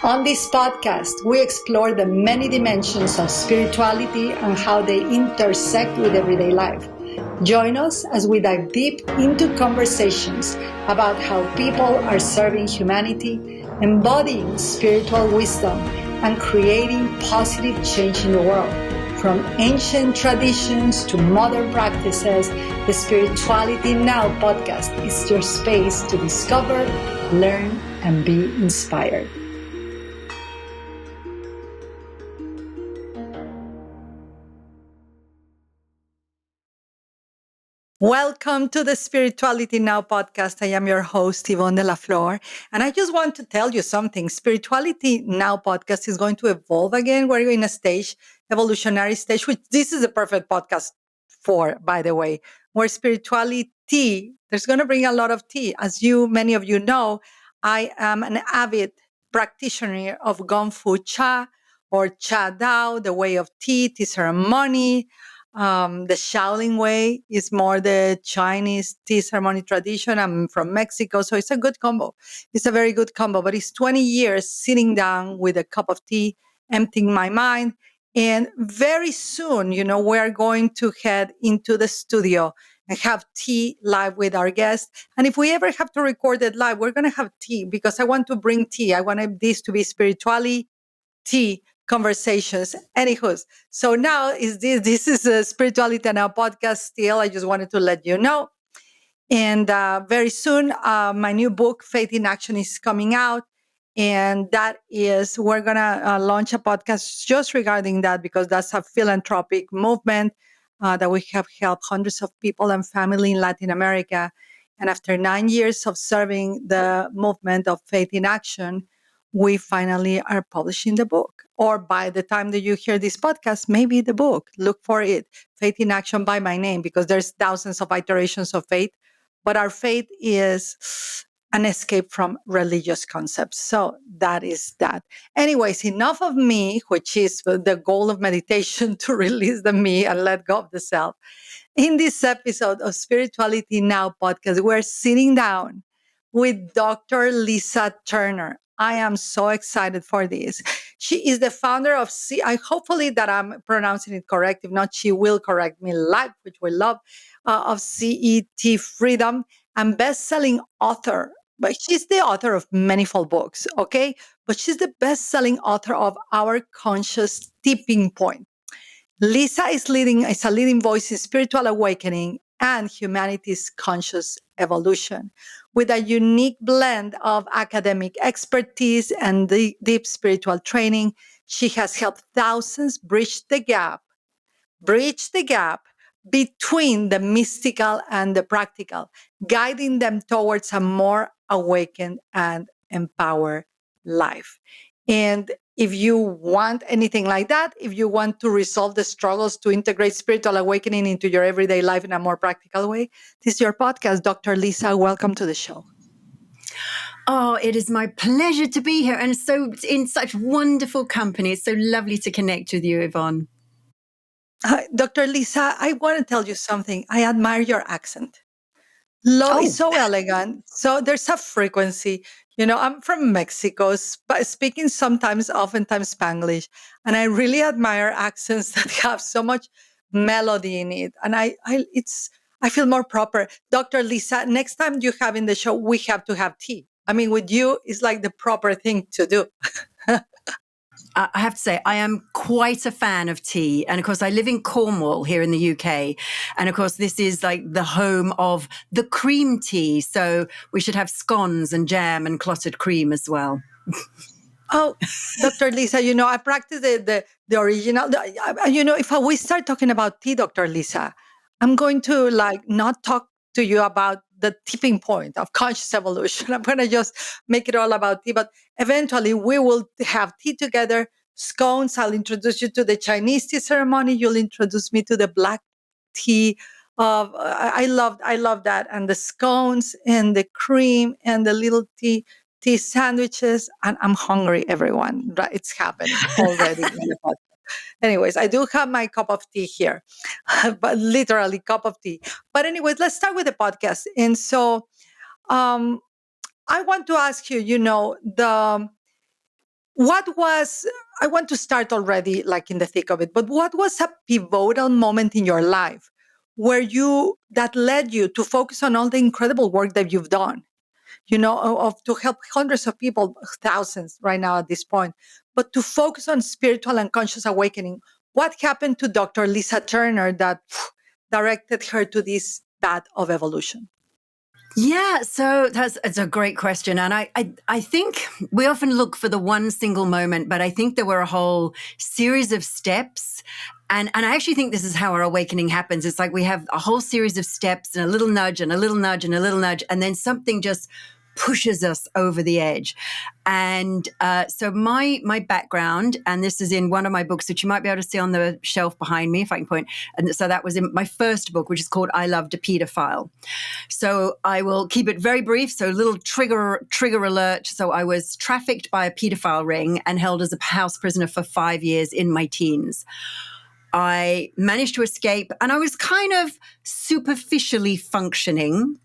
On this podcast, we explore the many dimensions of spirituality and how they intersect with everyday life. Join us as we dive deep into conversations about how people are serving humanity, embodying spiritual wisdom, and creating positive change in the world. From ancient traditions to modern practices, the Spirituality Now podcast is your space to discover, learn, and be inspired. Welcome to the Spirituality Now podcast. I am your host, Ivonne de la Flor. And I just want to tell you something. Spirituality Now podcast is going to evolve again. We're in a stage, evolutionary stage, which this is a perfect podcast for, by the way, where spirituality, there's going to bring a lot of tea. As many of you know, I am an avid practitioner of Gong Fu Cha or Cha Dao, the way of tea ceremony. The Shaolin way is more the Chinese tea ceremony tradition. I'm from Mexico, so it's a good combo. It's a very good combo, but it's 20 years sitting down with a cup of tea, emptying my mind. And very soon, we're going to head into the studio and have tea live with our guests. And if we ever have to record it live, we're going to have tea because I want to bring tea. I want this to be spirituality tea conversations. Anywho, so now this is a Spirituality Now podcast still. I just wanted to let you know. And very soon, my new book, Faith in Action, is coming out. And we're going to launch a podcast just regarding that because that's a philanthropic movement that we have helped hundreds of people and family in Latin America. And after 9 years of serving the movement of Faith in Action, we finally are publishing the book. Or by the time that you hear this podcast, maybe the book. Look for it, Faith in Action by my name, because there's thousands of iterations of faith. But our faith is an escape from religious concepts. So that is that. Anyways, enough of me, which is the goal of meditation, to release the me and let go of the self. In this episode of Spirituality Now podcast, we're sitting down with Dr. Lisa Turner. I am so excited for this. She is the founder of hopefully that I'm pronouncing it correct. If not, she will correct me live, which we love, of CETfreedom and best-selling author. But she's the author of manifold books, okay? But she's the best-selling author of Our Conscious Tipping Point. Lisa is a leading voice in spiritual awakening and humanity's conscious evolution. With a unique blend of academic expertise and deep spiritual training, she has helped thousands bridge the gap between the mystical and the practical, guiding them towards a more awakened and empowered life. And if you want anything like that, if you want to resolve the struggles to integrate spiritual awakening into your everyday life in a more practical way, this is your podcast. Dr. Lisa, welcome to the show. Oh, it is my pleasure to be here and so in such wonderful company. It's so lovely to connect with you, Ivonne. Dr. Lisa, I want to tell you something. I admire your accent. It's so elegant. So there's a frequency. I'm from Mexico, but speaking oftentimes Spanglish. And I really admire accents that have so much melody in it. And I feel more proper. Dr. Lisa, next time you have in the show, we have to have tea. I mean, with you, it's like the proper thing to do. I have to say, I am quite a fan of tea. And of course, I live in Cornwall here in the UK. And of course, this is like the home of the cream tea. So we should have scones and jam and clotted cream as well. Oh, Dr. Lisa, I practice the original. If we start talking about tea, Dr. Lisa, I'm going to not talk to you about the tipping point of conscious evolution. I'm going to just make it all about tea. But eventually we will have tea together, scones. I'll introduce you to the Chinese tea ceremony. You'll introduce me to the black tea. I love that. And the scones and the cream and the little tea sandwiches. And I'm hungry, everyone. It's happening already in the podcast. Anyways, I do have my cup of tea here, but literally cup of tea. But anyways, let's start with the podcast. And so I want to ask you, What was, I want to start already like in the thick of it, but what was a pivotal moment in your life where that led you to focus on all the incredible work that you've done? To help hundreds of people, thousands right now at this point, but to focus on spiritual and conscious awakening. What happened to Dr. Lisa Turner that directed her to this path of evolution? Yeah, so it's a great question. And I think we often look for the one single moment, but I think there were a whole series of steps. And I actually think this is how our awakening happens. It's like we have a whole series of steps and a little nudge and a little nudge and a little nudge, and then something just pushes us over the edge. And so my background, and this is in one of my books that you might be able to see on the shelf behind me, if I can point. And so that was in my first book, which is called I Loved a Pedophile. So I will keep it very brief. So little trigger alert. So I was trafficked by a pedophile ring and held as a house prisoner for 5 years in my teens. I managed to escape, and I was kind of superficially functioning,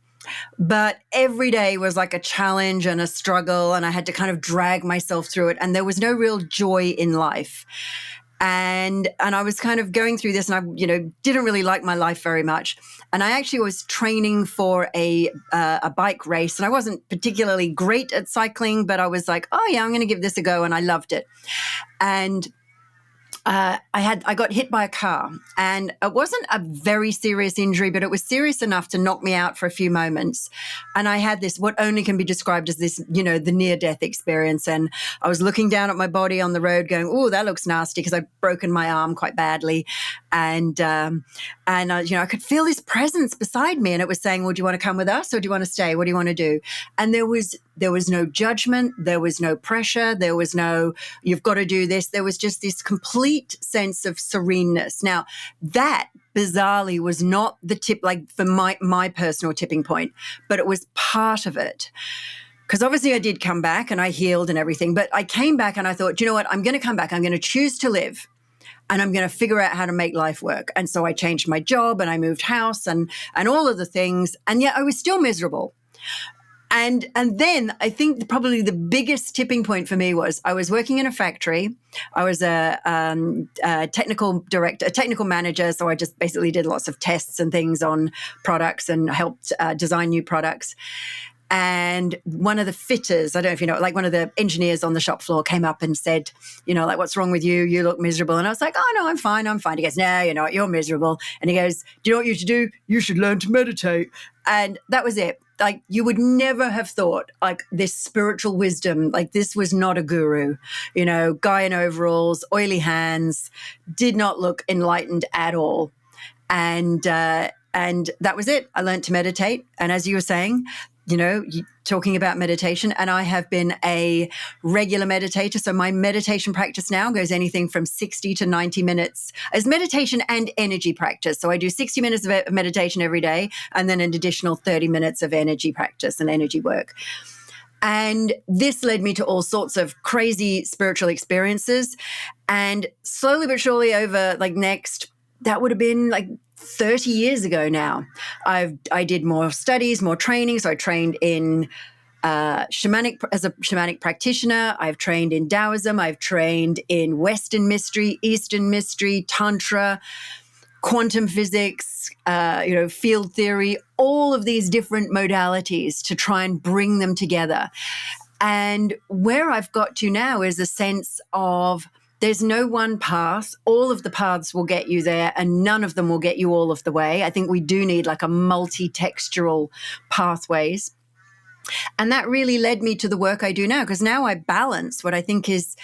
but every day was like a challenge and a struggle, and I had to kind of drag myself through it, and there was no real joy in life. And I was kind of going through this, and I, didn't really like my life very much. And I actually was training for a bike race, and I wasn't particularly great at cycling, but I was like, oh yeah, I'm going to give this a go, and I loved it. And I got hit by a car, and it wasn't a very serious injury, but it was serious enough to knock me out for a few moments. And I had this, what only can be described as this, the near-death experience. And I was looking down at my body on the road going, oh, that looks nasty, because I'd broken my arm quite badly. And I could feel this presence beside me, and it was saying, well, do you want to come with us, or do you want to stay? What do you want to do? And there was no judgment. There was no pressure. There was no, you've got to do this. There was just this complete sense of sereneness. Now, that bizarrely was not the tip, like for my personal tipping point, but it was part of it. Because obviously I did come back and I healed and everything, but I came back and I thought, you know what? I'm going to come back. I'm going to choose to live. And I'm going to figure out how to make life work. And so I changed my job and I moved house and all of the things. And yet I was still miserable. And then I think probably the biggest tipping point for me was I was working in a factory. I was a technical director, a technical manager. So I just basically did lots of tests and things on products and helped design new products. And one of the fitters, I don't know if you know, like one of the engineers on the shop floor came up and said, like, what's wrong with you? You look miserable. And I was like, oh, no, I'm fine. He goes, no, you know what? You're miserable. And he goes, do you know what you should do? You should learn to meditate. And that was it. Like, you would never have thought, like, this spiritual wisdom, like, this was not a guru, guy in overalls, oily hands, did not look enlightened at all. And that was it. I learned to meditate. And as you were saying, talking about meditation, and I have been a regular meditator. So my meditation practice now goes anything from 60 to 90 minutes as meditation and energy practice. So I do 60 minutes of meditation every day, and then an additional 30 minutes of energy practice and energy work. And this led me to all sorts of crazy spiritual experiences. And slowly but surely over that would have been like 30 years ago now, I did more studies, more training. So I trained in as a shamanic practitioner. I've trained in Taoism. I've trained in Western mystery, Eastern mystery, Tantra, quantum physics, field theory, all of these different modalities to try and bring them together. And where I've got to now is a sense of there's no one path. All of the paths will get you there, and none of them will get you all of the way. I think we do need like a multi-textural pathways. And that really led me to the work I do now, because now I balance what I think is,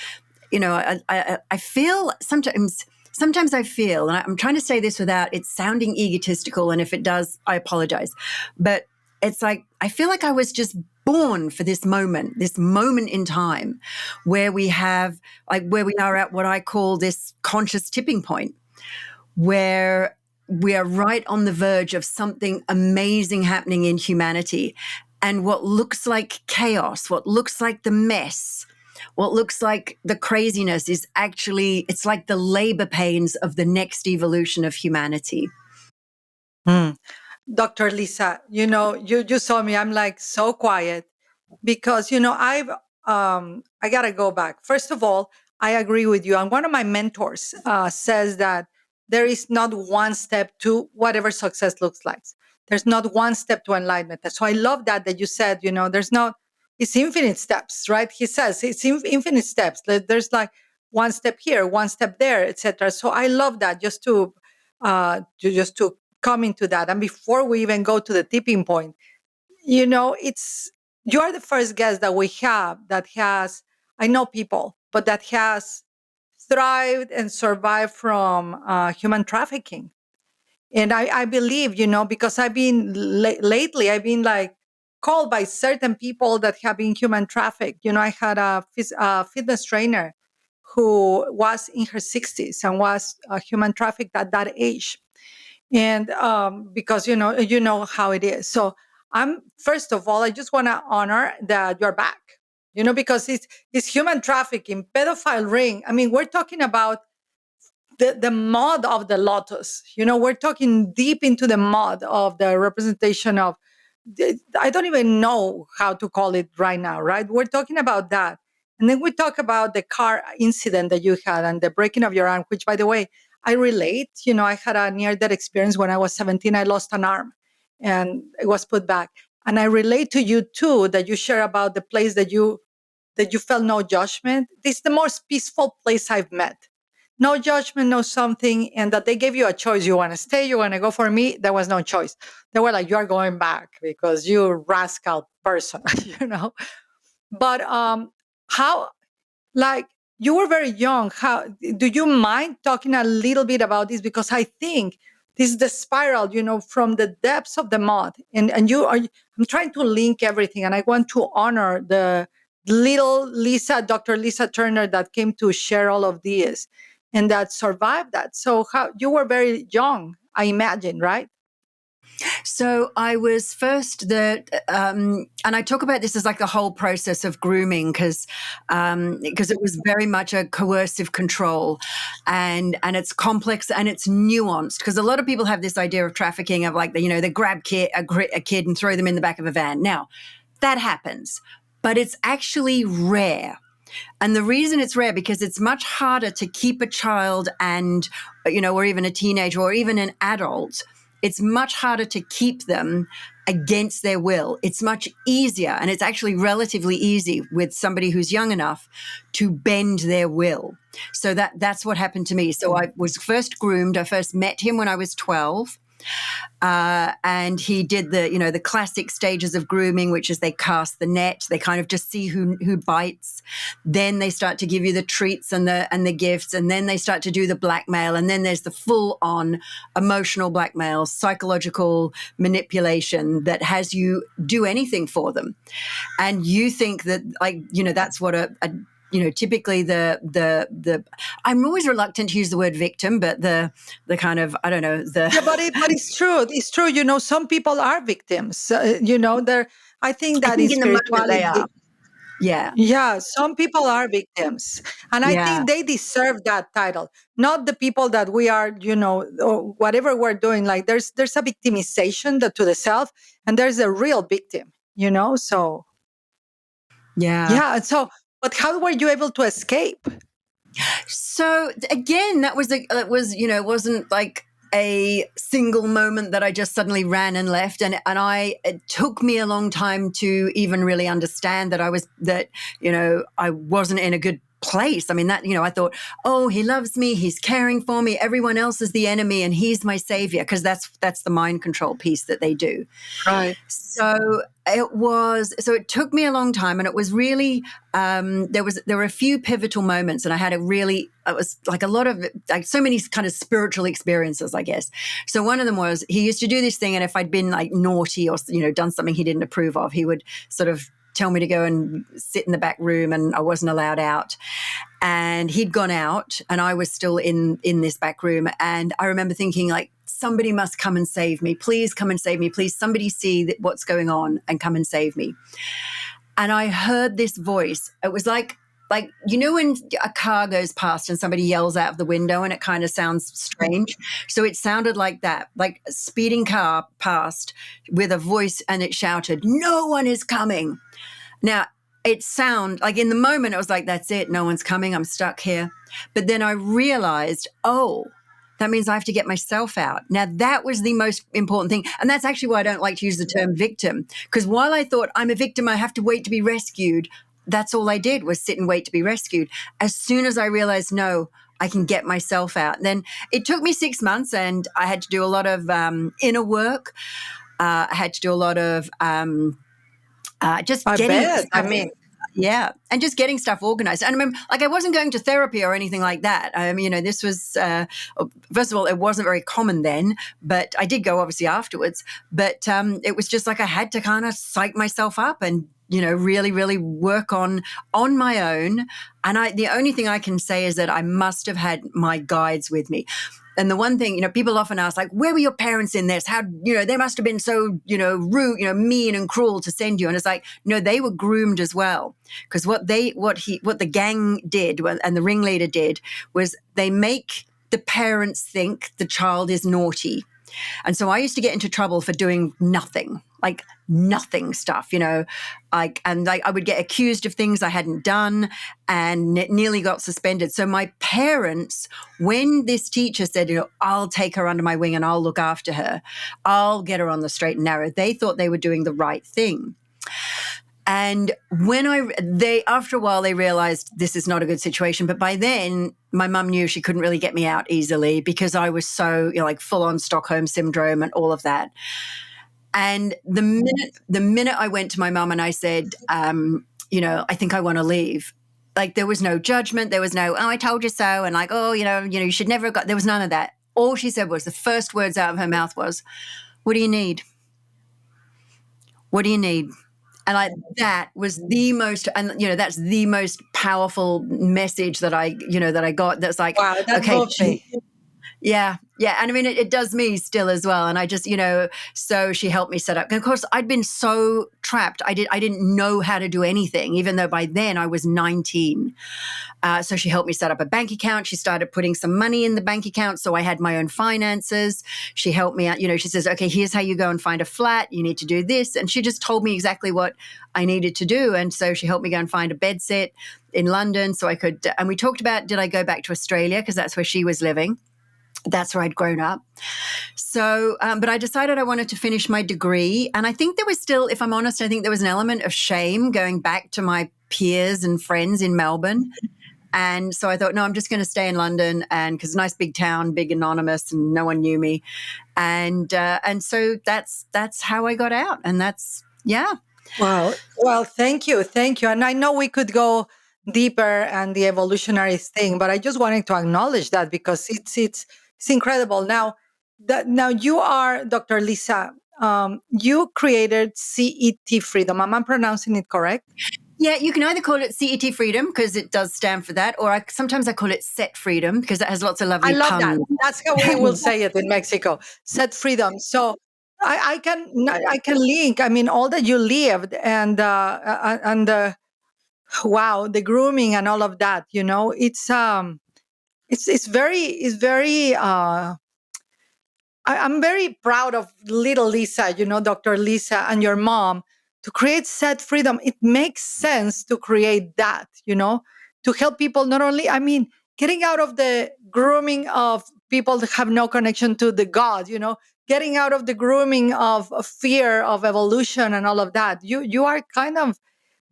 I feel sometimes I feel, and I'm trying to say this without it sounding egotistical, and if it does, I apologize. But it's like, I feel like I was just born for this moment in time where we are at what I call this conscious tipping point, where we are right on the verge of something amazing happening in humanity. And what looks like chaos, what looks like the mess, what looks like the craziness is actually, it's like the labor pains of the next evolution of humanity. Dr. Lisa, you saw me. I'm like so quiet because, I gotta go back. First of all, I agree with you. And one of my mentors says that there is not one step to whatever success looks like. There's not one step to enlightenment. So I love that you said, there's not, it's infinite steps, right? He says it's infinite steps. There's like one step here, one step there, etc. So I love that just to come into that. And before we even go to the tipping point, it's you are the first guest that we have that has, I know people, but that has thrived and survived from human trafficking. And I believe, because I've been lately, I've been like called by certain people that have been human trafficked. I had a fitness trainer who was in her 60s and was human trafficked at that age. And because you know how it is. So I'm first of all, I just want to honor that you're back. Because it's human trafficking, pedophile ring. I mean, we're talking about the mud of the lotus. We're talking deep into the mud of the representation of, I don't even know how to call it right now, right? We're talking about that. And then we talk about the car incident that you had and the breaking of your arm, which, by the way, I relate. I had a near death experience when I was 17. I lost an arm and it was put back. And I relate to you too, that you share about the place that you felt no judgment. This is the most peaceful place I've met. No judgment, no something, and that they gave you a choice. You want to stay, you want to go. For me, there was no choice. They were like, "You are going back because you rascal person," you know. But how? Like, you were very young. How do you mind talking a little bit about this? Because I think this is the spiral, from the depths of the mud. And you are, I'm trying to link everything, and I want to honor the little Lisa, Dr. Lisa Turner, that came to share all of this and that survived that. So how you were very young, I imagine, right? So I was first and I talk about this as like the whole process of grooming because it was very much a coercive control, and it's complex and it's nuanced because a lot of people have this idea of trafficking of like they grab a kid and throw them in the back of a van. Now that happens, but it's actually rare. And the reason it's rare because it's much harder to keep a child and, or even a teenager or even an adult. It's much harder to keep them against their will. It's much easier, and it's actually relatively easy with somebody who's young enough to bend their will. So that's what happened to me. So I was first groomed. I first met him when I was 12. And he did the classic stages of grooming, which is they cast the net. They kind of just see who bites. Then they start to give you the treats and the gifts, and then they start to do the blackmail. And then there's the full on emotional blackmail, psychological manipulation that has you do anything for them. And you think that that's what a typically the I'm always reluctant to use the word victim, but the kind of, I don't know, Yeah, but it's true. It's true. Some people are victims. There. I think I that in think in the moment they are. spirituality, Yeah. yeah, some people are victims. And I Yeah. think they deserve that title, not the people that we are, or whatever we're doing. Like there's a victimization to the self, and there's a real victim. So Yeah. yeah. But how were you able to escape? So again, that wasn't like a single moment that I just suddenly ran and left. And it took me a long time to even really understand that I wasn't in a good place. I mean, I thought, oh, he loves me. He's caring for me. Everyone else is the enemy and he's my savior. Because that's the mind control piece that they do. Right. So it took me a long time, and it was really there were a few pivotal moments, and it was like a lot of like so many kind of spiritual experiences, I guess. So one of them was he used to do this thing, and if I'd been like naughty or done something he didn't approve of, he would sort of tell me to go and sit in the back room, and I wasn't allowed out. And he'd gone out, and I was still in this back room. And I remember thinking, like, somebody must come and save me. Please come and save me. Please, somebody see what's going on and come and save me. And I heard this voice. It was like when a car goes past and somebody yells out of the window and it kind of sounds strange. So it sounded like that, like a speeding car passed with a voice, and it shouted, "No one is coming." Now, it sound like in the moment, I was like, that's it. No one's coming. I'm stuck here. But then I realized, oh, that means I have to get myself out. Now, that was the most important thing. And that's actually why I don't like to use the term victim. Because while I thought I'm a victim, I have to wait to be rescued, that's all I did was sit and wait to be rescued. As soon as I realized, no, I can get myself out. Then it took me 6 months, and I had to do a lot of inner work. I had to do a lot of just I getting bet. I stuff. mean, Yeah. And just getting stuff organized. And I remember, like, I wasn't going to therapy or anything like that. This was, first of all, it wasn't very common then, but I did go obviously afterwards. But it was just like I had to kind of psych myself up and, really, really work on my own. And the only thing I can say is that I must have had my guides with me. And the one thing, people often ask, like, where were your parents in this? How, they must have been so, rude, mean and cruel to send you. And it's like, no, they were groomed as well. Because what the gang did and the ringleader did was they make the parents think the child is naughty. And so I used to get into trouble for doing nothing, like nothing stuff, I would get accused of things I hadn't done and nearly got suspended. So my parents, when this teacher said, I'll take her under my wing and I'll look after her, I'll get her on the straight and narrow, they thought they were doing the right thing. And after a while, they realized this is not a good situation. But by then, my mum knew she couldn't really get me out easily because I was so, like full on Stockholm syndrome and all of that. And the minute I went to my mum and I said, I think I want to leave. Like, there was no judgment. There was no, oh, I told you so. And like, oh, you should never have got, there was none of that. All she said was, the first words out of her mouth was, what do you need? What do you need? And that was the most, and that's the most powerful message that I got. That's like, wow, that okay, moves me. Yeah. And I mean, it does me still as well. And I just, so she helped me set up. And of course, I'd been so trapped. I didn't know how to do anything, even though by then I was 19. So she helped me set up a bank account. She started putting some money in the bank account. So I had my own finances. She helped me out. She says, okay, here's how you go and find a flat. You need to do this. And she just told me exactly what I needed to do. And so she helped me go and find a bed set in London. So I could, and we talked about, did I go back to Australia? Because that's where she was living. That's where I'd grown up. So, but I decided I wanted to finish my degree. And I think there was still, if I'm honest, I think there was an element of shame going back to my peers and friends in Melbourne. And so I thought, no, I'm just going to stay in London, and because it's a nice big town, big anonymous, and no one knew me. And so that's how I got out. And that's, yeah. Wow. Well, thank you. Thank you. And I know we could go deeper and the evolutionary thing, but I just wanted to acknowledge that because it's incredible. Now you are Dr. Lisa. You created CETfreedom. Am I pronouncing it correct? Yeah, you can either call it CETfreedom because it does stand for that, or sometimes I call it CETfreedom because it has lots of lovely I love puns. that. That's how we will say it in Mexico. CETfreedom. So I can link. I mean, all that you lived and wow, the grooming and all of that. It's very. I'm very proud of little Lisa, Dr. Lisa and your mom to create CETfreedom. It makes sense to create that, to help people not only, I mean, getting out of the grooming of people that have no connection to the God, getting out of the grooming of fear of evolution and all of that. You are kind of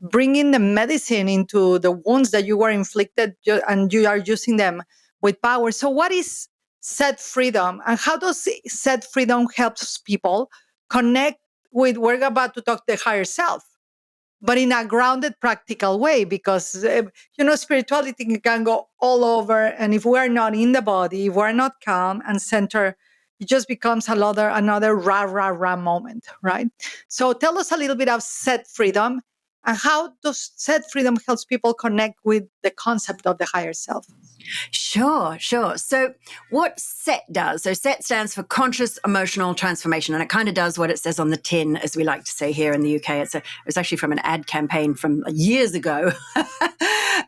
bringing the medicine into the wounds that you were inflicted and you are using them with power. So what is CETfreedom and how does CETfreedom helps people connect with, we're about to talk the higher self, but in a grounded, practical way, because, spirituality can go all over. And if we're not in the body, if we're not calm and center, it just becomes another rah, rah, rah moment, right? So tell us a little bit of CETfreedom and how does CETfreedom helps people connect with the concept of the higher self? Sure. So what CET does, so CET stands for Conscious Emotional Transformation, and it kind of does what it says on the tin, as we like to say here in the UK. It was actually from an ad campaign from years ago.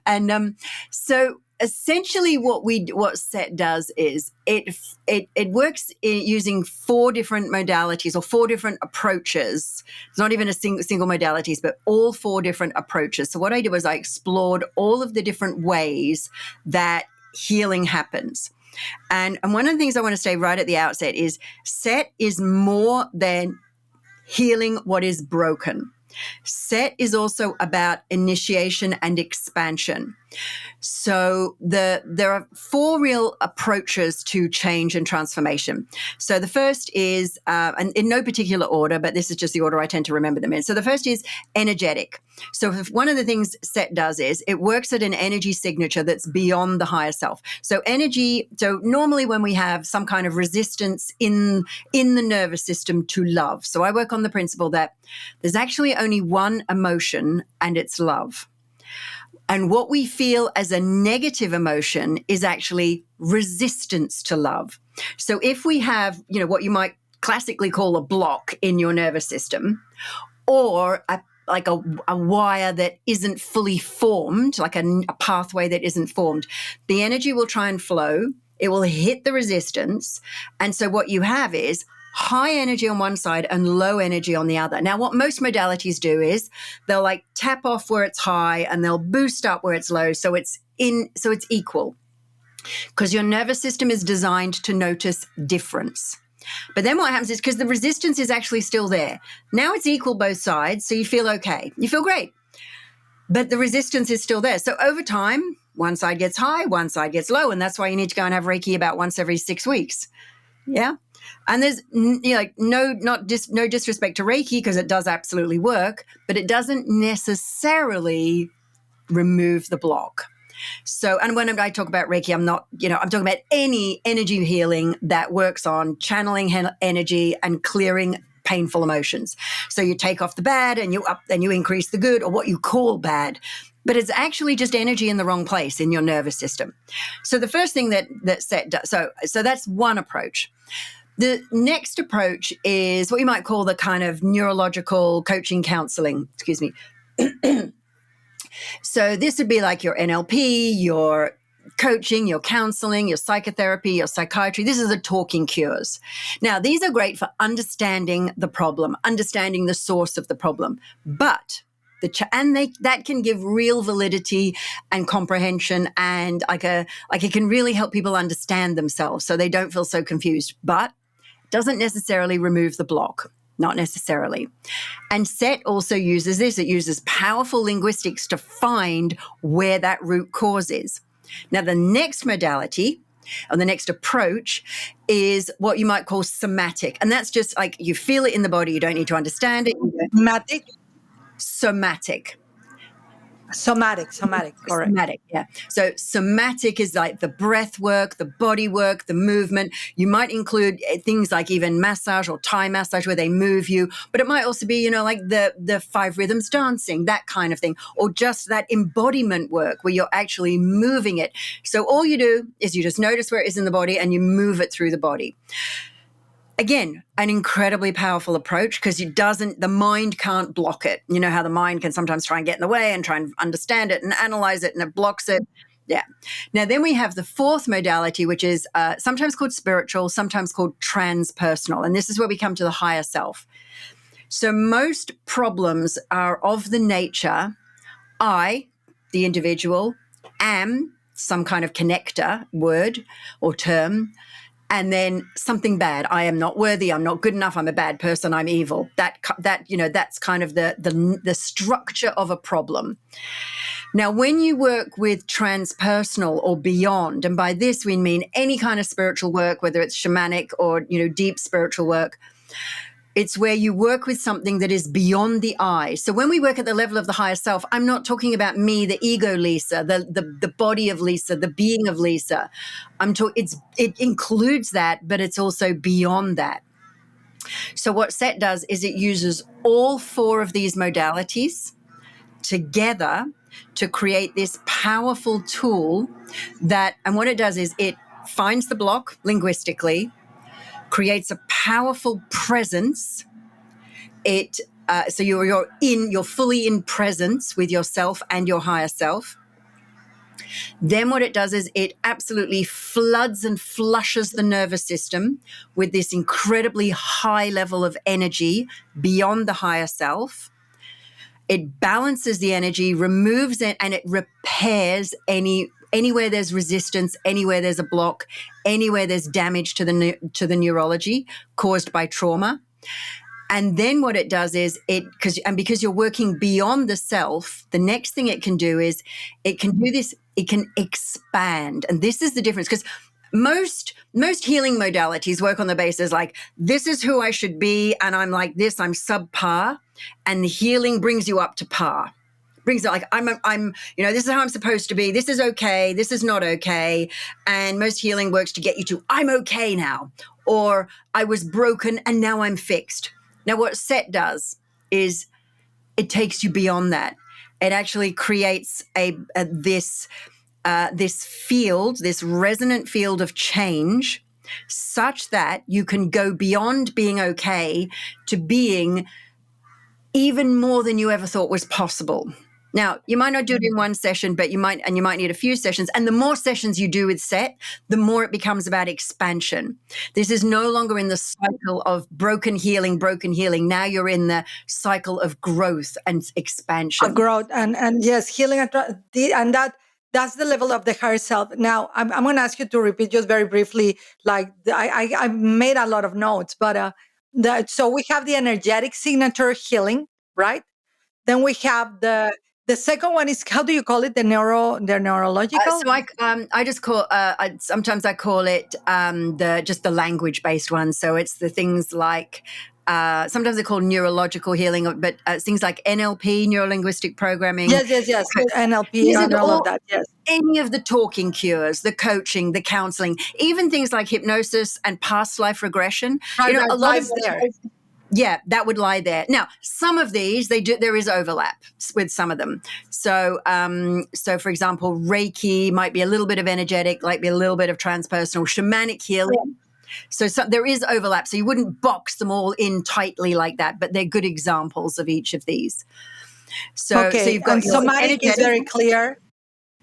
And so essentially what set does is it works using 4 different modalities or 4 different approaches. It's not even a single modalities, but all 4 different approaches. So what I did was I explored all of the different ways that healing happens. And one of the things I want to say right at the outset is set is more than healing what is broken. Set is also about initiation and expansion. So there are 4 real approaches to change and transformation. So the first is, and in no particular order, but this is just the order I tend to remember them in. So the first is energetic. So if one of the things set does is it works at an energy signature that's beyond the higher self. So energy, so normally when we have some kind of resistance in the nervous system to love. So I work on the principle that there's actually only one emotion, and it's love. And what we feel as a negative emotion is actually resistance to love. So if we have, what you might classically call a block in your nervous system, or a wire that isn't fully formed, like a pathway that isn't formed, the energy will try and flow. It will hit the resistance. And so what you have is high energy on one side and low energy on the other. Now, what most modalities do is they'll tap off where it's high and they'll boost up where it's low. So it's equal, because your nervous system is designed to notice difference. But then what happens is, because the resistance is actually still there, now it's equal both sides. So you feel okay. You feel great. But the resistance is still there. So over time, one side gets high, one side gets low. And that's why you need to go and have Reiki about once every 6 weeks. Yeah. And there's no disrespect to Reiki, because it does absolutely work, but it doesn't necessarily remove the block. So, and when I talk about Reiki, I'm talking about any energy healing that works on channeling energy and clearing painful emotions. So you take off the bad and you increase the good, or what you call bad. But it's actually just energy in the wrong place in your nervous system. So the first thing that set does, so that's one approach. The next approach is what you might call the kind of neurological coaching counseling. Excuse me. So this would be like your NLP, your coaching, your counseling, your psychotherapy, your psychiatry. This is the talking cures. Now, these are great for understanding the problem, understanding the source of the problem, but that can give real validity and comprehension, and it can really help people understand themselves so they don't feel so confused. But it doesn't necessarily remove the block. Not necessarily. And SET also uses this. It uses powerful linguistics to find where that root cause is. Now, the next modality or the next approach is what you might call somatic. And that's just like you feel it in the body. You don't need to understand it. Somatic? Somatic. Somatic, correct. Somatic, yeah. So somatic is like the breath work, the body work, the movement. You might include things like even massage or Thai massage where they move you, but it might also be, like the 5 rhythms dancing, that kind of thing, or just that embodiment work where you're actually moving it. So all you do is you just notice where it is in the body and you move it through the body. Again, an incredibly powerful approach, because the mind can't block it. You know how the mind can sometimes try and get in the way and try and understand it and analyze it, and it blocks it. Yeah. Now, then we have the fourth modality, which is sometimes called spiritual, sometimes called transpersonal. And this is where we come to the higher self. So most problems are of the nature, I, the individual, am some kind of connector, word or term, and then something bad. I am not worthy. I'm not good enough. I'm a bad person. I'm evil. That's kind of the structure of a problem. Now, when you work with transpersonal or beyond, and by this we mean any kind of spiritual work, whether it's shamanic or deep spiritual work, it's where you work with something that is beyond the I. So when we work at the level of the higher self, I'm not talking about me, the ego Lisa, the body of Lisa, the being of Lisa. It includes that, but it's also beyond that. So what SET does is it uses all 4 of these modalities together to create this powerful tool and what it does is it finds the block linguistically, creates a powerful presence. So you're fully in presence with yourself and your higher self. Then what it does is it absolutely floods and flushes the nervous system with this incredibly high level of energy beyond the higher self. It balances the energy, removes it, and it repairs anywhere there's resistance, anywhere there's a block, anywhere there's damage to the neurology caused by trauma. And then what it does is because you're working beyond the self, the next thing it can do is it can do this, it can expand. And this is the difference, because most healing modalities work on the basis like, this is who I should be, and I'm like this, I'm subpar, and the healing brings you up to par. Brings it like, I'm, this is how I'm supposed to be. This is okay. This is not okay. And most healing works to get you to, I'm okay now, or I was broken and now I'm fixed. Now, what CET does is it takes you beyond that. It actually creates this field, this resonant field of change, such that you can go beyond being okay to being even more than you ever thought was possible. Now, you might not do it in one session, but you might need a few sessions. And the more sessions you do with CET, the more it becomes about expansion. This is no longer in the cycle of broken healing. Now you're in the cycle of growth and expansion. Of growth and yes, healing and that's the level of the higher self. Now, I'm going to ask you to repeat just very briefly. Like I made a lot of notes, but so we have the energetic signature healing, right? Then we have the second one is, how do you call it? The neurological. So I just call sometimes I call it the language based one. So it's the things like sometimes they're called neurological healing, but things like NLP, neuro linguistic programming. Yes. NLP and all of that. Yes. Any of the talking cures, the coaching, the counseling, even things like hypnosis and past life regression. Right, a lot of there. Yeah, that would lie there. Now, some of these, there is overlap with some of them. So, for example, Reiki might be a little bit of energetic, might be a little bit of transpersonal, shamanic healing. So there is overlap. So you wouldn't box them all in tightly like that, but they're good examples of each of these. So you've got somatic is very clear.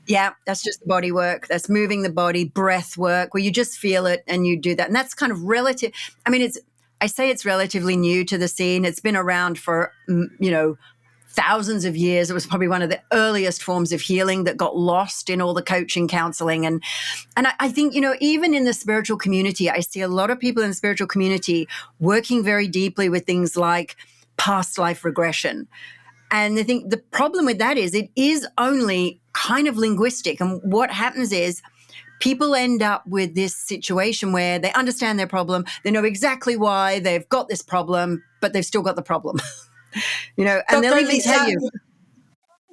Yeah, that's just the body work. That's moving the body, breath work, where you just feel it and you do that. And that's kind of relative. I mean, I say it's relatively new to the scene. It's been around for, thousands of years. It was probably one of the earliest forms of healing that got lost in all the coaching, counseling. And I think, even in the spiritual community, I see a lot of people in the spiritual community working very deeply with things like past life regression. And I think the problem with that is it is only kind of linguistic. And what happens is people end up with this situation where they understand their problem. They know exactly why they've got this problem, but they've still got the problem. And they'll even tell you.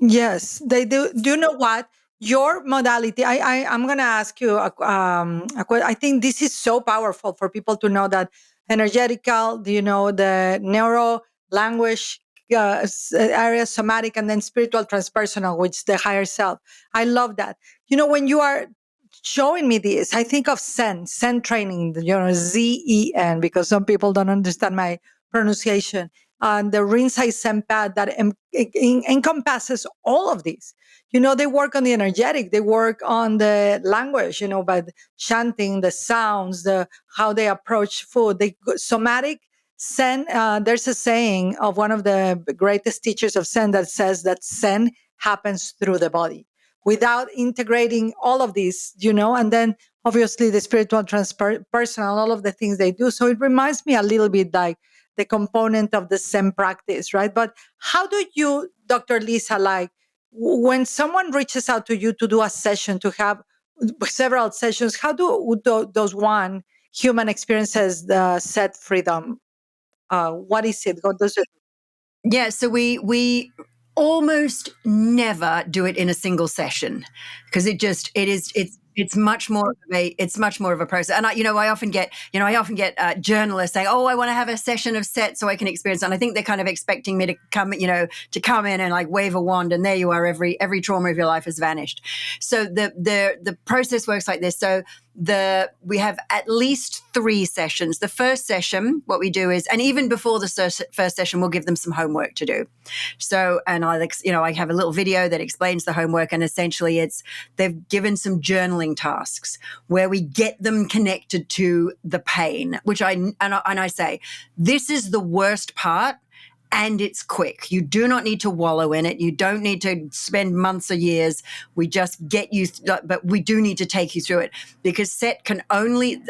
Yes, they do. Do you know what? Your modality, I'm going to ask you, I think this is so powerful for people to know that energetical, the neuro, language area, somatic, and then spiritual, transpersonal, which is the higher self. I love that. When you are showing me this, I think of Zen training, Zen, because some people don't understand my pronunciation. And the Rinzai Zen path that encompasses all of these. They work on the energetic, they work on the language, by chanting, the sounds, how they approach food. Somatic Zen, there's a saying of one of the greatest teachers of Zen that says that Zen happens through the body. Without integrating all of these, and then obviously the spiritual, transpersonal, all of the things they do. So it reminds me a little bit like the component of the Zen practice, right? But how do you, Dr. Lisa, when someone reaches out to you to do a session, to have several sessions, how do those one human experiences the CETfreedom? What is it? What does it? Yeah, so we almost never do it in a single session because it's It's much more of a process. And I often get journalists saying, "Oh, I want to have a session of set so I can experience." And I think they're kind of expecting me to come in and like wave a wand, and there you are. Every trauma of your life has vanished. So the process works like this. So we have at least 3 sessions. The first session, what we do is, and even before the first session, we'll give them some homework to do. So, and I have a little video that explains the homework, and essentially they've given some journaling tasks where we get them connected to the pain, which I say, this is the worst part. And it's quick. You do not need to wallow in it. You don't need to spend months or years. We just get you, but we do need to take you through it, because SET can only,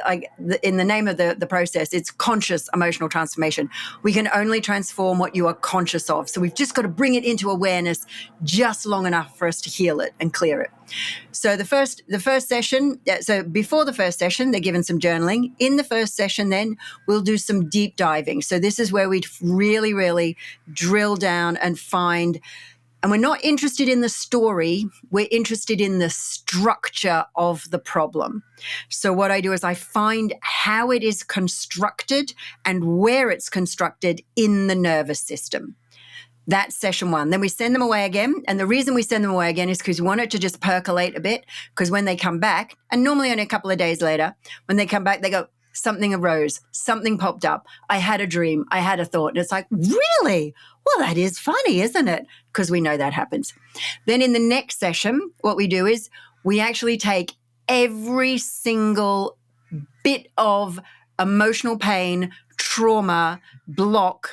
in the name of the process, it's conscious emotional transformation. We can only transform what you are conscious of. So we've just got to bring it into awareness just long enough for us to heal it and clear it. So the first session, so before the first session, they're given some journaling. In the first session, then we'll do some deep diving. So this is where we really, really drill down and find, and we're not interested in the story, we're interested in the structure of the problem. So what I do is I find how it is constructed and where it's constructed in the nervous system. That's session 1. Then we send them away again. And the reason we send them away again is because we want it to just percolate a bit. Because when they come back, and normally only a couple of days later, when they come back, they go, something arose, something popped up. I had a dream, I had a thought. And it's like, really? Well, that is funny, isn't it? Because we know that happens. Then in the next session, what we do is we actually take every single bit of emotional pain, trauma, block,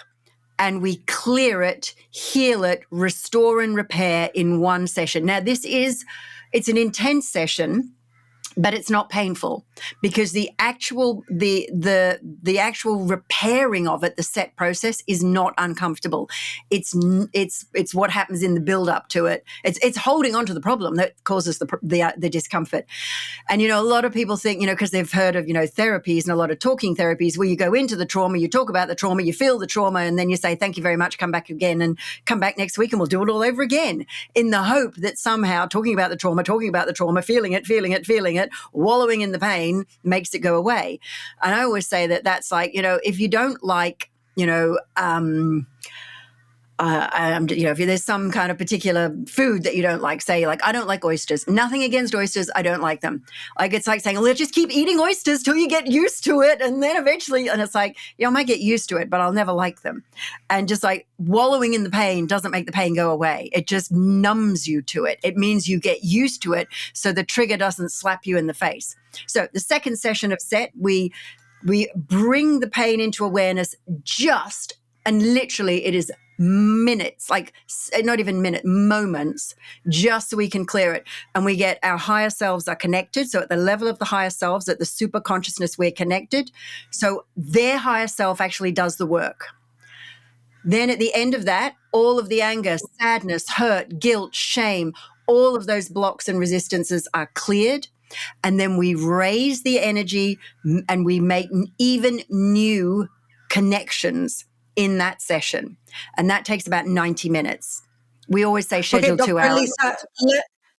and we clear it, heal it, restore and repair in one session. Now, it's an intense session, but it's not painful, because the actual repairing of it, the SET process, is not uncomfortable. It's what happens in the build up to it. It's holding on to the problem that causes the discomfort. And a lot of people think, because they've heard of therapies and a lot of talking therapies where you go into the trauma, you talk about the trauma, you feel the trauma, and then you say, thank you very much, come back again, and come back next week and we'll do it all over again, in the hope that somehow talking about the trauma, feeling it, wallowing in the pain makes it go away. And I always say that that's like, if you don't like, if there's some kind of particular food that you don't like, say like, I don't like oysters, nothing against oysters, I don't like them. Like, it's like saying, well, let's just keep eating oysters till you get used to it. And then eventually, and it's like, I might get used to it, but I'll never like them. And just like wallowing in the pain doesn't make the pain go away. It just numbs you to it. It means you get used to it, so the trigger doesn't slap you in the face. So the second session of SET, we bring the pain into awareness, and literally it is minutes, like not even minute, moments, just so we can clear it. And we get our higher selves are connected. So at the level of the higher selves, at the super consciousness, we're connected. So their higher self actually does the work. Then at the end of that, all of the anger, sadness, hurt, guilt, shame, all of those blocks and resistances are cleared. And then we raise the energy and we make even new connections in that session. And that takes about 90 minutes. We always say schedule 2 Dr. hours. Lisa,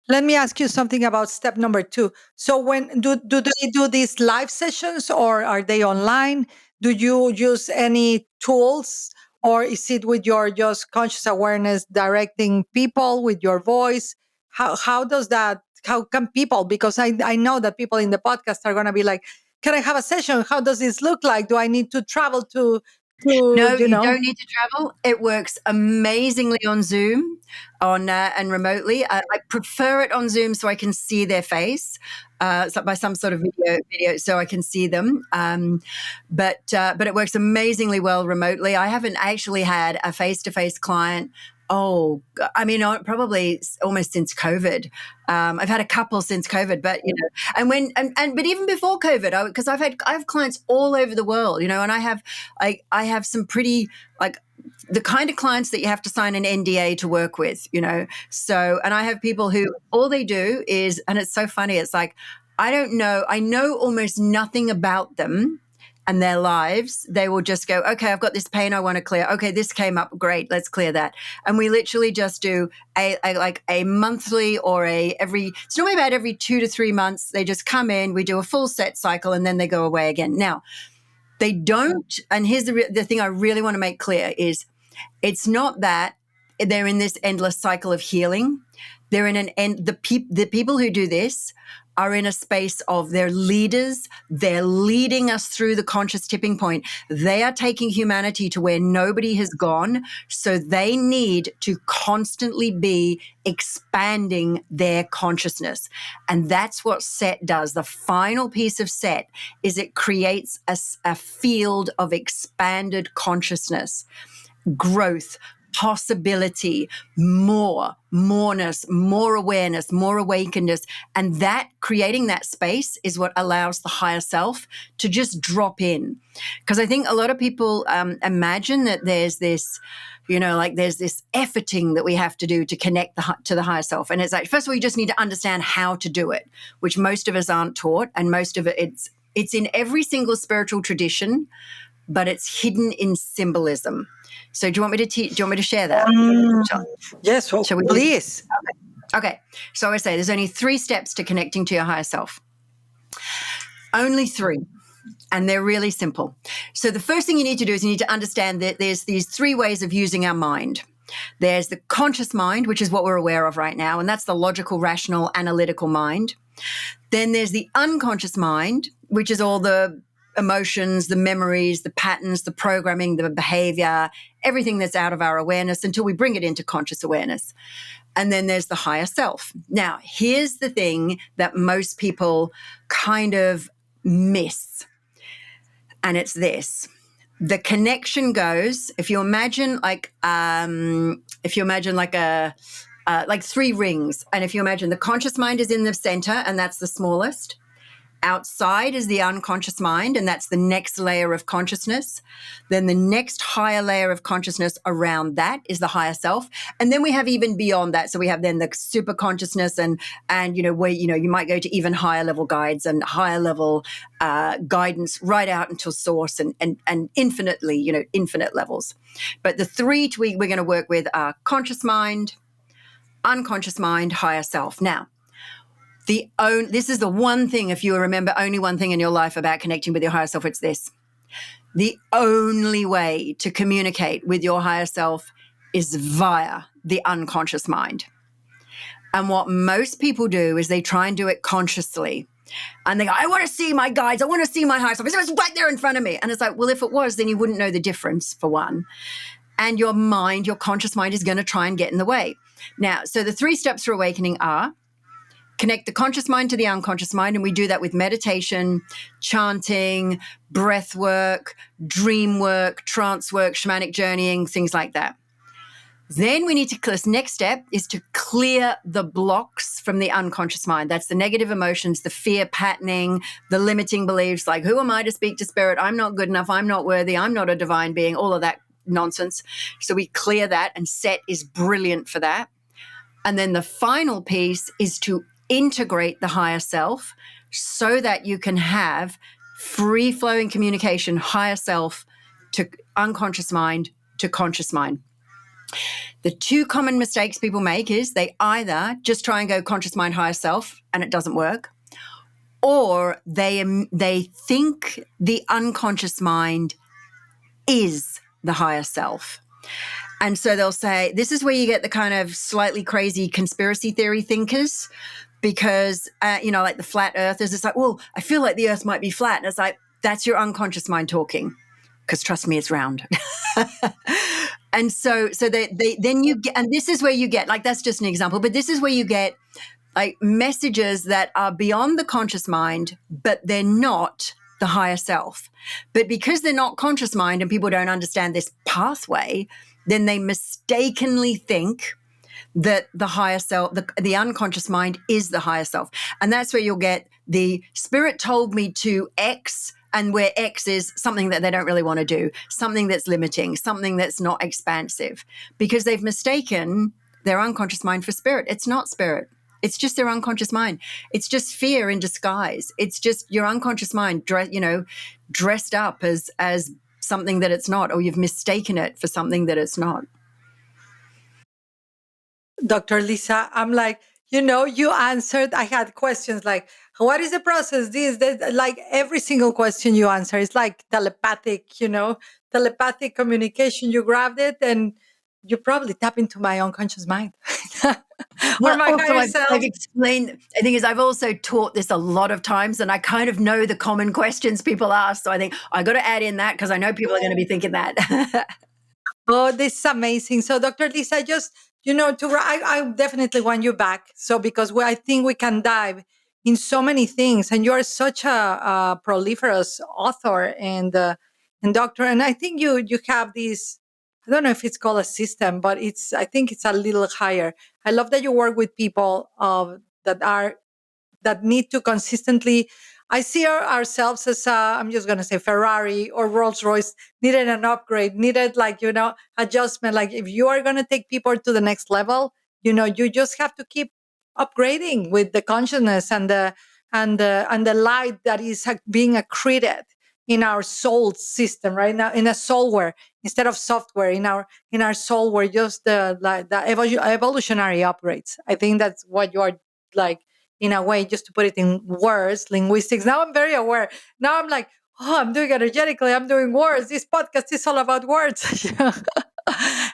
let me ask you something about step number 2. So when do they do these live sessions, or are they online? Do you use any tools, or is it with your just conscious awareness directing people with your voice? How does that, how can people, because I know that people in the podcast are going to be like, can I have a session? How does this look like? Do I need to travel to No, you don't need to travel. It works amazingly on Zoom, and remotely. I prefer it on Zoom so I can see their face, so by some sort of video, so I can see them. But it works amazingly well remotely. I haven't actually had a face-to-face client. Probably almost since COVID. I've had a couple since COVID, but but even before COVID, because I have clients all over the world, and I have some pretty, like, the kind of clients that you have to sign an NDA to work with, So, and I have people who all they do is, and it's so funny, it's like, I don't know, I know almost nothing about them. and their lives, they will just go, okay, I've got this pain I want to clear. Okay, this came up. Great, let's clear that. And we literally just do a monthly or it's normally about every 2 to 3 months. They just come in, we do a full set cycle, and then they go away again. Now, they don't, and here's the thing I really want to make clear is it's not that they're in this endless cycle of healing. They're in the people who do this are in a space of they're leaders. They're leading us through the conscious tipping point. They are taking humanity to where nobody has gone. So they need to constantly be expanding their consciousness. And that's what SET does. The final piece of SET is it creates a field of expanded consciousness, growth, possibility, moreness, more awareness, more awakenedness. And that creating that space is what allows the higher self to just drop in. Because I think a lot of people imagine that there's this, there's this efforting that we have to do to connect to the higher self. And it's like, first of all, you just need to understand how to do it, which most of us aren't taught. And most of it's in every single spiritual tradition, but it's hidden in symbolism. So do you want me to share that? Yes, well, Shall we please. Okay. So I say there's only 3 steps to connecting to your higher self. Only 3. And they're really simple. So the first thing you need to do is you need to understand that there's these 3 ways of using our mind. There's the conscious mind, which is what we're aware of right now, and that's the logical, rational, analytical mind. Then there's the unconscious mind, which is all the emotions, the memories, the patterns, the programming, the behavior, everything that's out of our awareness until we bring it into conscious awareness. And then there's the higher self. Now, here's the thing that most people kind of miss. And it's this. The connection goes, if you imagine like 3 rings, and if you imagine the conscious mind is in the center, and that's the smallest. Outside is the unconscious mind, and that's the next layer of consciousness. Then the next higher layer of consciousness around that is the higher self. And then we have even beyond that. So we have then the super consciousness and where, you might go to even higher level guides and higher level guidance right out until source and infinitely, infinite levels. But the 3 we're going to work with are conscious mind, unconscious mind, higher self. Now, this is the one thing, if you remember only one thing in your life about connecting with your higher self, it's this. The only way to communicate with your higher self is via the unconscious mind. And what most people do is they try and do it consciously. And they go, I want to see my guides. I want to see my higher self. It's right there in front of me. And it's like, well, if it was, then you wouldn't know the difference, for one. And your mind, your conscious mind, is going to try and get in the way. Now, so the 3 steps for awakening are: connect the conscious mind to the unconscious mind, and we do that with meditation, chanting, breath work, dream work, trance work, shamanic journeying, things like that. Then we need to, this next step is to clear the blocks from the unconscious mind. That's the negative emotions, the fear patterning, the limiting beliefs like, who am I to speak to spirit? I'm not good enough. I'm not worthy. I'm not a divine being, all of that nonsense. So we clear that, and SET is brilliant for that. And then the final piece is to integrate the higher self so that you can have free-flowing communication, higher self to unconscious mind to conscious mind. The 2 common mistakes people make is they either just try and go conscious mind, higher self, and it doesn't work, or they think the unconscious mind is the higher self. And so they'll say, this is where you get the kind of slightly crazy conspiracy theory thinkers, because, like the flat earthers, it's like, well, I feel like the earth might be flat. And it's like, that's your unconscious mind talking, because trust me, it's round. And so then you get, and this is where you get, like, that's just an example, but this is where you get like messages that are beyond the conscious mind, but they're not the higher self. But because they're not conscious mind and people don't understand this pathway, then they mistakenly think that the higher self, the unconscious mind, is the higher self. And that's where you'll get the spirit told me to X, and where X is something that they don't really want to do, something that's limiting, something that's not expansive, because they've mistaken their unconscious mind for spirit. It's not spirit. It's just their unconscious mind. It's just fear in disguise. It's just your unconscious mind, dressed up as something that it's not, or you've mistaken it for something that it's not. Dr. Lisa, I'm like, you answered. I had questions like, what is the process? This, that, like every single question you answer is like telepathic communication. You grabbed it and you probably tap into my unconscious mind or Well, my also higher I've self. explained. The thing is, I've also taught this a lot of times, and I kind of know the common questions people ask. So I think I got to add in that because I know people are going to be thinking that. Oh, this is amazing. So, Dr. Lisa, just, I definitely want you back. So, because I think we can dive in so many things, and you are such a proliferous author and doctor. And I think you have this, I don't know if it's called a system, but I think it's a little higher. I love that you work with people that need to consistently. I see ourselves as I'm just going to say Ferrari or Rolls Royce needed an upgrade, needed like adjustment. Like if you are going to take people to the next level, you just have to keep upgrading with the consciousness and the light that is being accreted in our soul system right now, in a soulware instead of software, in our soulware, just the evolutionary upgrades. I think that's what you are like, in a way, just to put it in words, linguistics. Now I'm very aware. Now I'm like, oh, I'm doing energetically. I'm doing words. This podcast is all about words.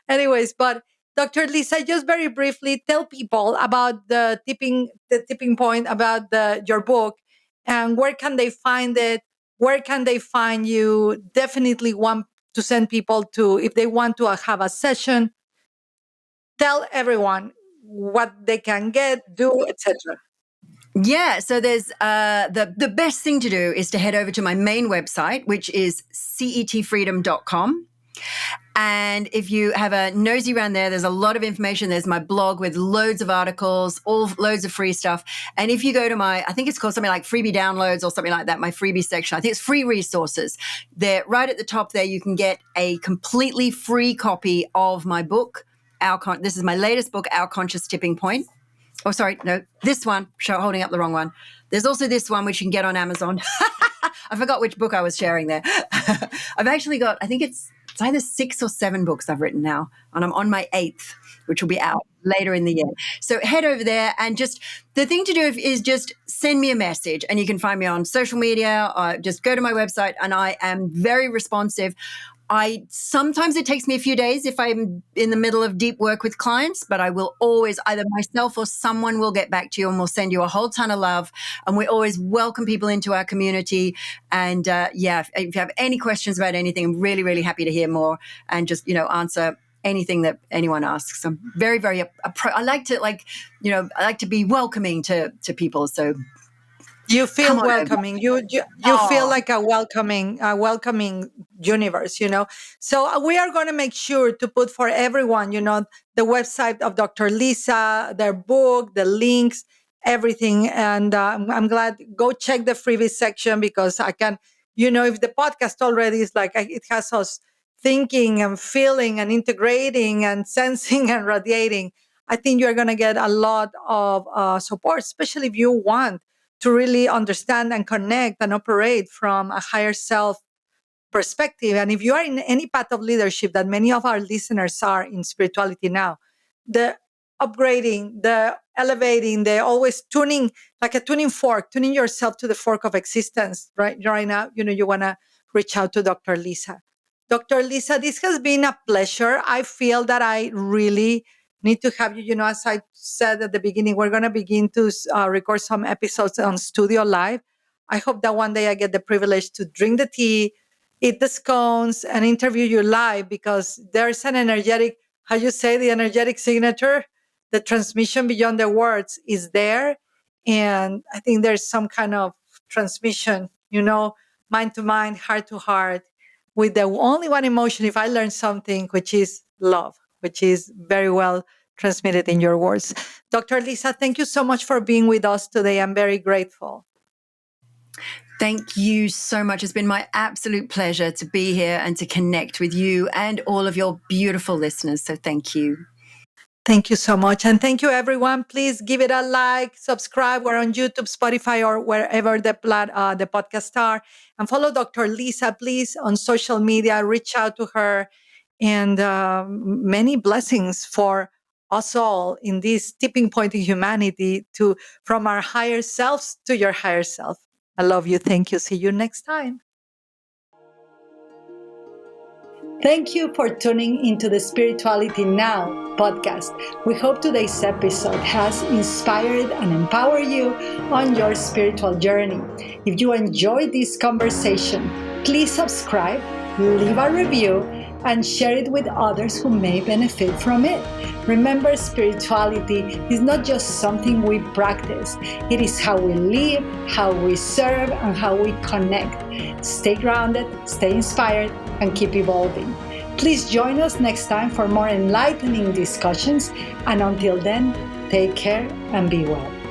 Anyways, but Dr. Lisa, just very briefly tell people about the tipping point about your book, and where can they find it? Where can they find you? Definitely want to send people to, if they want to have a session, tell everyone what they can get, do, etc. Yeah, so there's the best thing to do is to head over to my main website, which is CETfreedom.com. And if you have a nosy around there's a lot of information. There's my blog with loads of articles, loads of free stuff. And if you go to I think it's called something like freebie downloads or something like that, my freebie section, I think it's free resources. There, right at the top there, you can get a completely free copy of my book. This is my latest book, Our Conscious Tipping Point. Oh, sorry, no, this one, holding up the wrong one. There's also this one, which you can get on Amazon. I forgot which book I was sharing there. I've actually got, I think it's either 6 or 7 books I've written now, and I'm on my 8th, which will be out later in the year. So head over there, and the thing to do is just send me a message, and you can find me on social media, or just go to my website, and I am very responsive. Sometimes it takes me a few days if I'm in the middle of deep work with clients, but I will always, either myself or someone will get back to you, and we'll send you a whole ton of love. And we always welcome people into our community. And if you have any questions about anything, I'm really, really happy to hear more and just, answer anything that anyone asks. I'm very, very, I like to be welcoming to people. So You come feel on over. welcoming. You feel Oh, like a welcoming universe. So we are going to make sure to put for everyone, the website of Dr. Lisa, their book, the links, everything. And I'm glad. Go check the freebies section, because I can, if the podcast already is like it has us thinking and feeling and integrating and sensing and radiating. I think you're going to get a lot of support, especially if you want to really understand and connect and operate from a higher self perspective. And if you are in any path of leadership that many of our listeners are in spirituality now, the upgrading, the elevating, the always tuning, like a tuning fork, tuning yourself to the fork of existence, right now, you want to reach out to Dr. Lisa. Dr. Lisa, this has been a pleasure. I feel that I really need to have you, as I said at the beginning, we're going to begin to record some episodes on Studio Live. I hope that one day I get the privilege to drink the tea, eat the scones, and interview you live, because there's an energetic, how you say, the energetic signature, the transmission beyond the words is there. And I think there's some kind of transmission, mind to mind, heart to heart, with the only one emotion, if I learn something, which is love, which is very well transmitted in your words. Dr. Lisa, thank you so much for being with us today. I'm very grateful. thank you so much. It's been my absolute pleasure to be here and to connect with you and all of your beautiful listeners. So thank you. Thank you so much. And thank you, everyone. Please give it a like, subscribe. We're on YouTube, Spotify, or wherever the podcasts are. And follow Dr. Lisa, please, on social media. Reach out to her. And many blessings for us all in this tipping point in humanity from our higher selves to your higher self. I love you. Thank you. See you next time. Thank you for tuning into the Spirituality Now podcast. We hope today's episode has inspired and empowered you on your spiritual journey. If you enjoyed this conversation, please subscribe, leave a review, and share it with others who may benefit from it. Remember, spirituality is not just something we practice, it is how we live, how we serve, and how we connect. Stay grounded, stay inspired, and keep evolving. Please join us next time for more enlightening discussions. And until then, take care and be well.